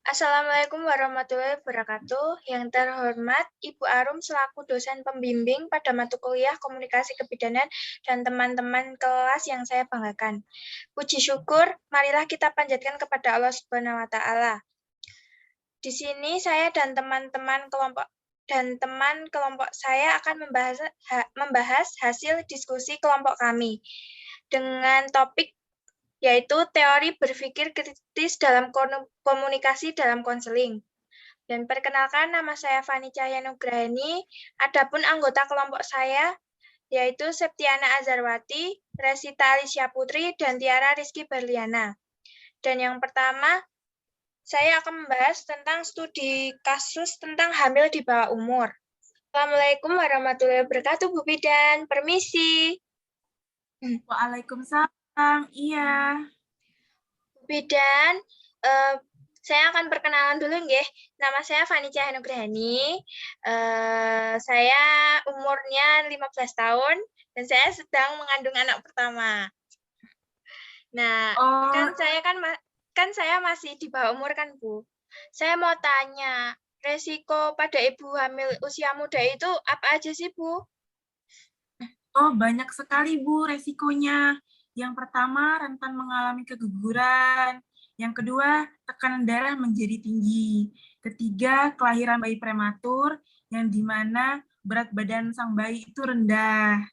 Assalamualaikum warahmatullahi wabarakatuh. Yang terhormat Ibu Arum selaku dosen pembimbing pada mata kuliah Komunikasi Kebidanan dan teman-teman kelas yang saya banggakan. Puji syukur, marilah kita panjatkan kepada Allah Subhanahu wa taala. Di sini saya dan teman kelompok saya akan membahas hasil diskusi kelompok kami dengan topik yaitu teori berpikir kritis dalam komunikasi dalam konseling. Dan perkenalkan, nama saya Fani Cahyanugrahani, adapun anggota kelompok saya yaitu Septiana Azarwati, Resita Alicia Putri, dan Tiara Rizky Berliana. Dan yang pertama, saya akan membahas tentang studi kasus tentang hamil di bawah umur. Assalamualaikum warahmatullahi wabarakatuh, Bu Bidan. Permisi. Waalaikumsalam, iya. Bu Bidan, saya akan perkenalan dulu, nggih. Nama saya Fani Cahyanugrahani. Saya umurnya 15 tahun dan saya sedang mengandung anak pertama. Nah, kan saya masih di bawah umur kan, Bu. Saya mau tanya, resiko pada ibu hamil usia muda itu apa aja sih, Bu? Oh, banyak sekali, Bu, resikonya. Yang pertama, rentan mengalami keguguran. Yang kedua, tekanan darah menjadi tinggi. Ketiga, kelahiran bayi prematur, yang dimana berat badan sang bayi itu rendah.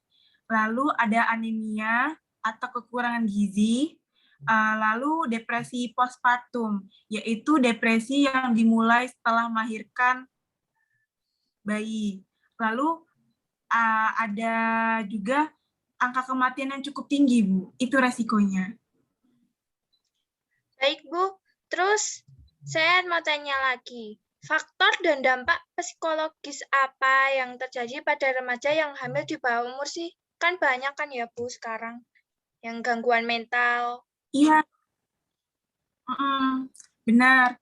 Lalu ada anemia atau kekurangan gizi. Lalu depresi postpartum, yaitu depresi yang dimulai setelah melahirkan bayi. Lalu ada juga angka kematian yang cukup tinggi, Bu. Itu resikonya. Baik, Bu. Terus saya mau tanya lagi. Faktor dan dampak psikologis apa yang terjadi pada remaja yang hamil di bawah umur sih? Kan banyak kan ya, Bu, sekarang yang gangguan mental. Iya, benar.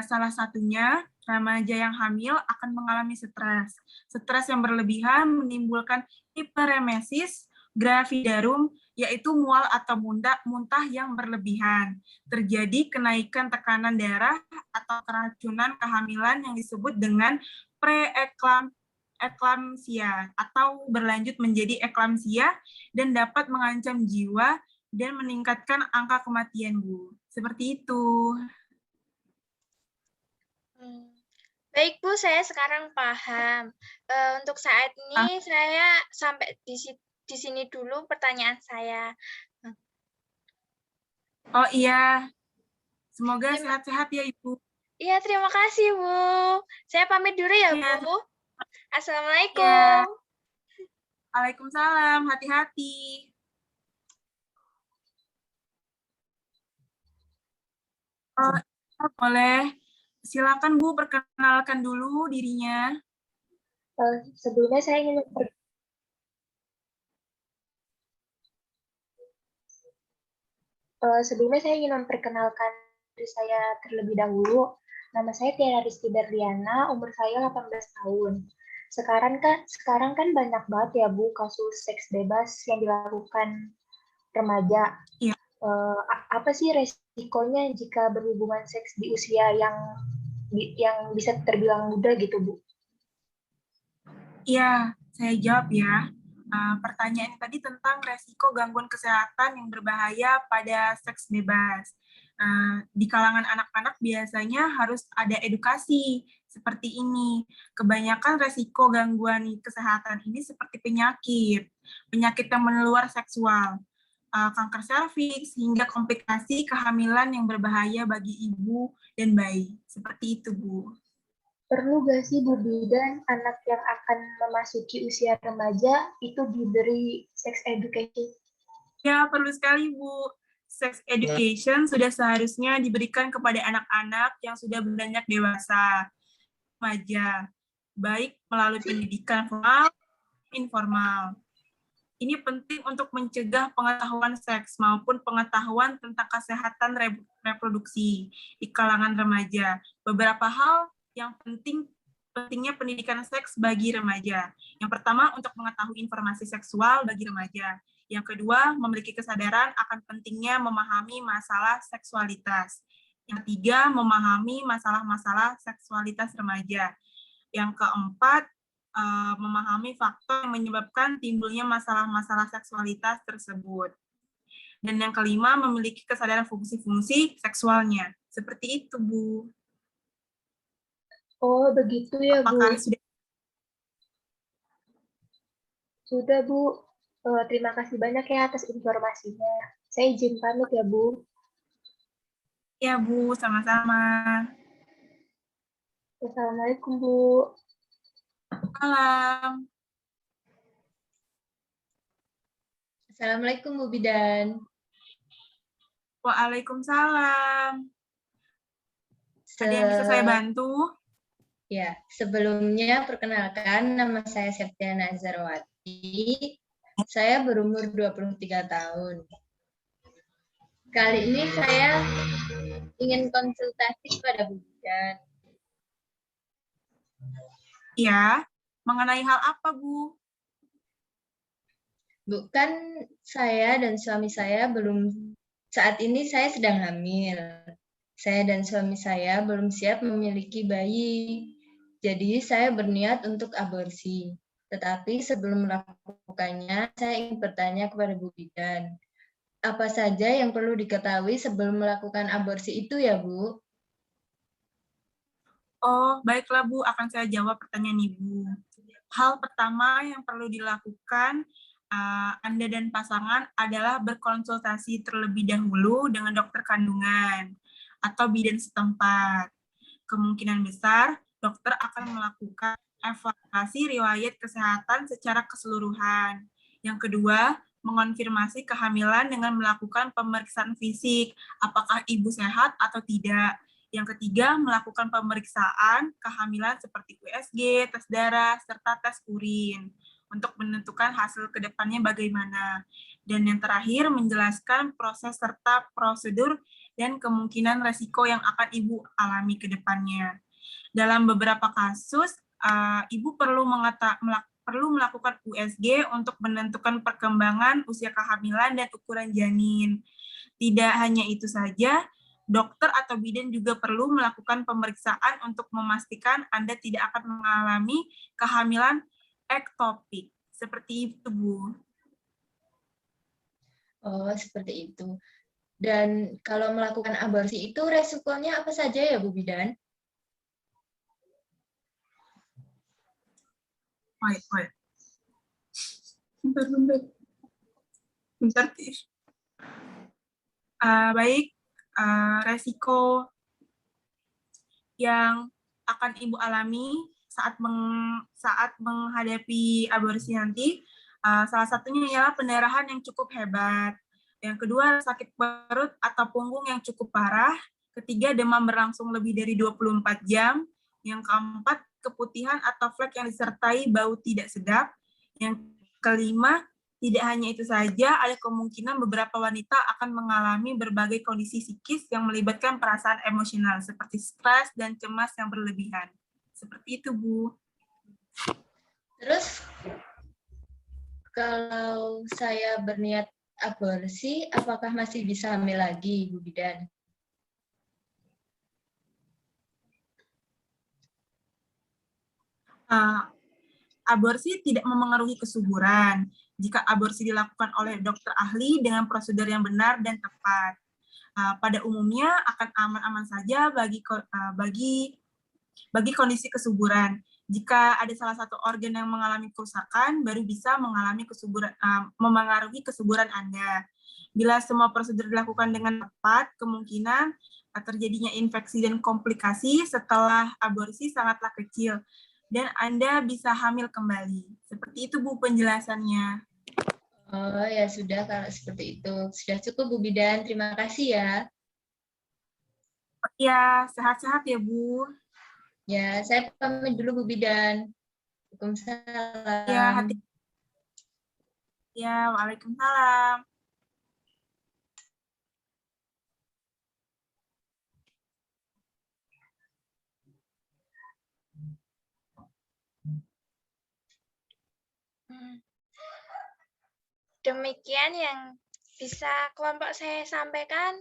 Salah satunya, remaja yang hamil akan mengalami stres. Stres yang berlebihan menimbulkan hiperemesis gravidarum, yaitu mual atau muntah yang berlebihan. Terjadi kenaikan tekanan darah atau keracunan kehamilan yang disebut dengan preeklamsia atau berlanjut menjadi eklamsia dan dapat mengancam jiwa dan meningkatkan angka kematian, Bu. Seperti itu. Baik, Bu, saya sekarang paham. Untuk saat ini saya sampai di sini dulu pertanyaan saya. Oh iya, semoga sehat-sehat ya, Ibu. Iya, terima kasih, Bu. Saya pamit dulu ya, Ya. Bu. Assalamualaikum. Ya. Waalaikumsalam, hati-hati. Boleh. Silakan, Bu, perkenalkan dulu dirinya. Sebelumnya saya ingin memperkenalkan diri saya terlebih dahulu. Nama saya Tiara Rizky Berliana, umur saya 18 tahun. Sekarang kan banyak banget ya, Bu, kasus seks bebas yang dilakukan remaja. Iya. Apa sih resikonya jika berhubungan seks di usia yang bisa terbilang muda gitu, Bu? Iya, saya jawab ya. Pertanyaan tadi tentang resiko gangguan kesehatan yang berbahaya pada seks bebas. Di kalangan anak-anak biasanya harus ada edukasi seperti ini. Kebanyakan resiko gangguan kesehatan ini seperti penyakit yang menular seksual, kanker serviks, hingga komplikasi kehamilan yang berbahaya bagi ibu dan bayi. Seperti itu, Bu. Perlu gak sih, Bu Bidan, anak yang akan memasuki usia remaja itu diberi sex education? Ya, perlu sekali, Bu. Sex education sudah seharusnya diberikan kepada anak-anak yang sudah beranjak dewasa, remaja, baik melalui pendidikan formal, informal. Ini penting untuk mencegah pengetahuan seks maupun pengetahuan tentang kesehatan reproduksi di kalangan remaja. Beberapa hal yang pentingnya pendidikan seks bagi remaja. Yang pertama, untuk mengetahui informasi seksual bagi remaja. Yang kedua, memiliki kesadaran akan pentingnya memahami masalah seksualitas. Yang ketiga, memahami masalah-masalah seksualitas remaja. Yang keempat, memahami faktor yang menyebabkan timbulnya masalah-masalah seksualitas tersebut. Dan yang kelima, memiliki kesadaran fungsi-fungsi seksualnya. Seperti itu, Bu. Oh, begitu ya, Bu. Apakah sudah? Sudah, Bu. Terima kasih banyak ya atas informasinya. Saya izin pamit ya, Bu. Ya, Bu. Sama-sama. Assalamualaikum, Bu. Salam. Assalamualaikum, Bu Bidan. Waalaikumsalam. Ada yang bisa saya bantu? Ya, sebelumnya perkenalkan, nama saya Septiana Azharwati. Saya berumur 23 tahun. Kali ini saya ingin konsultasi kepada Bu Bidan. Ya, mengenai hal apa, Bu? Bukan saya dan suami saya saat ini saya sedang hamil. Saya dan suami saya belum siap memiliki bayi. Jadi saya berniat untuk aborsi. Tetapi sebelum melakukannya, saya ingin bertanya kepada Bu Bidan. Apa saja yang perlu diketahui sebelum melakukan aborsi itu ya, Bu? Oh, baiklah, Bu. Akan saya jawab pertanyaan Ibu. Hal pertama yang perlu dilakukan Anda dan pasangan adalah berkonsultasi terlebih dahulu dengan dokter kandungan atau bidan setempat. Kemungkinan besar, dokter akan melakukan evaluasi riwayat kesehatan secara keseluruhan. Yang kedua, mengonfirmasi kehamilan dengan melakukan pemeriksaan fisik, apakah ibu sehat atau tidak. Yang ketiga, melakukan pemeriksaan kehamilan seperti USG, tes darah, serta tes urin untuk menentukan hasil kedepannya bagaimana. Dan yang terakhir, menjelaskan proses serta prosedur dan kemungkinan resiko yang akan ibu alami ke depannya. Dalam beberapa kasus, ibu perlu melakukan USG untuk menentukan perkembangan usia kehamilan dan ukuran janin. Tidak hanya itu saja, dokter atau bidan juga perlu melakukan pemeriksaan untuk memastikan Anda tidak akan mengalami kehamilan ektopik. Seperti itu, Bu. Oh, seperti itu. Dan kalau melakukan aborsi itu resikonya apa saja ya, Bu Bidan? Baik. Bentar. Baik, resiko yang akan Ibu alami saat menghadapi aborsi nanti, salah satunya ialah pendarahan yang cukup hebat. Yang kedua, sakit perut atau punggung yang cukup parah. Ketiga, demam berlangsung lebih dari 24 jam. Yang keempat, keputihan atau flek yang disertai bau tidak sedap. Yang kelima, tidak hanya itu saja, ada kemungkinan beberapa wanita akan mengalami berbagai kondisi psikis yang melibatkan perasaan emosional, seperti stres dan cemas yang berlebihan. Seperti itu, Bu. Terus, kalau saya berniat aborsi, apakah masih bisa hamil lagi, Bu Bidan? Aborsi tidak memengaruhi kesuburan jika aborsi dilakukan oleh dokter ahli dengan prosedur yang benar dan tepat. Pada umumnya akan aman-aman saja bagi kondisi kesuburan. Jika ada salah satu organ yang mengalami kerusakan, baru bisa memengaruhi kesuburan Anda. Bila semua prosedur dilakukan dengan tepat, kemungkinan terjadinya infeksi dan komplikasi setelah aborsi sangatlah kecil, dan Anda bisa hamil kembali. Seperti itu, Bu, penjelasannya. Oh, ya sudah kalau seperti itu. Sudah cukup, Bu Bidan. Terima kasih ya. Ya, sehat-sehat ya, Bu. Ya, saya pamit dulu, Bu Bidan. Waalaikumsalam. Ya, ya, waalaikumsalam. Demikian yang bisa kelompok saya sampaikan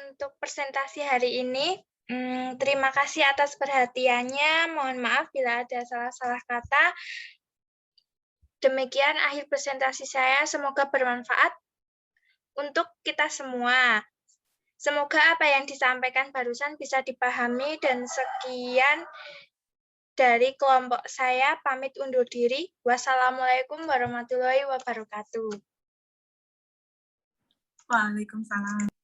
untuk presentasi hari ini. Terima kasih atas perhatiannya. Mohon maaf bila ada salah-salah kata. Demikian akhir presentasi saya. Semoga bermanfaat untuk kita semua. Semoga apa yang disampaikan barusan bisa dipahami, dan sekian dari kelompok saya, pamit undur diri. Wassalamualaikum warahmatullahi wabarakatuh. Waalaikumsalam.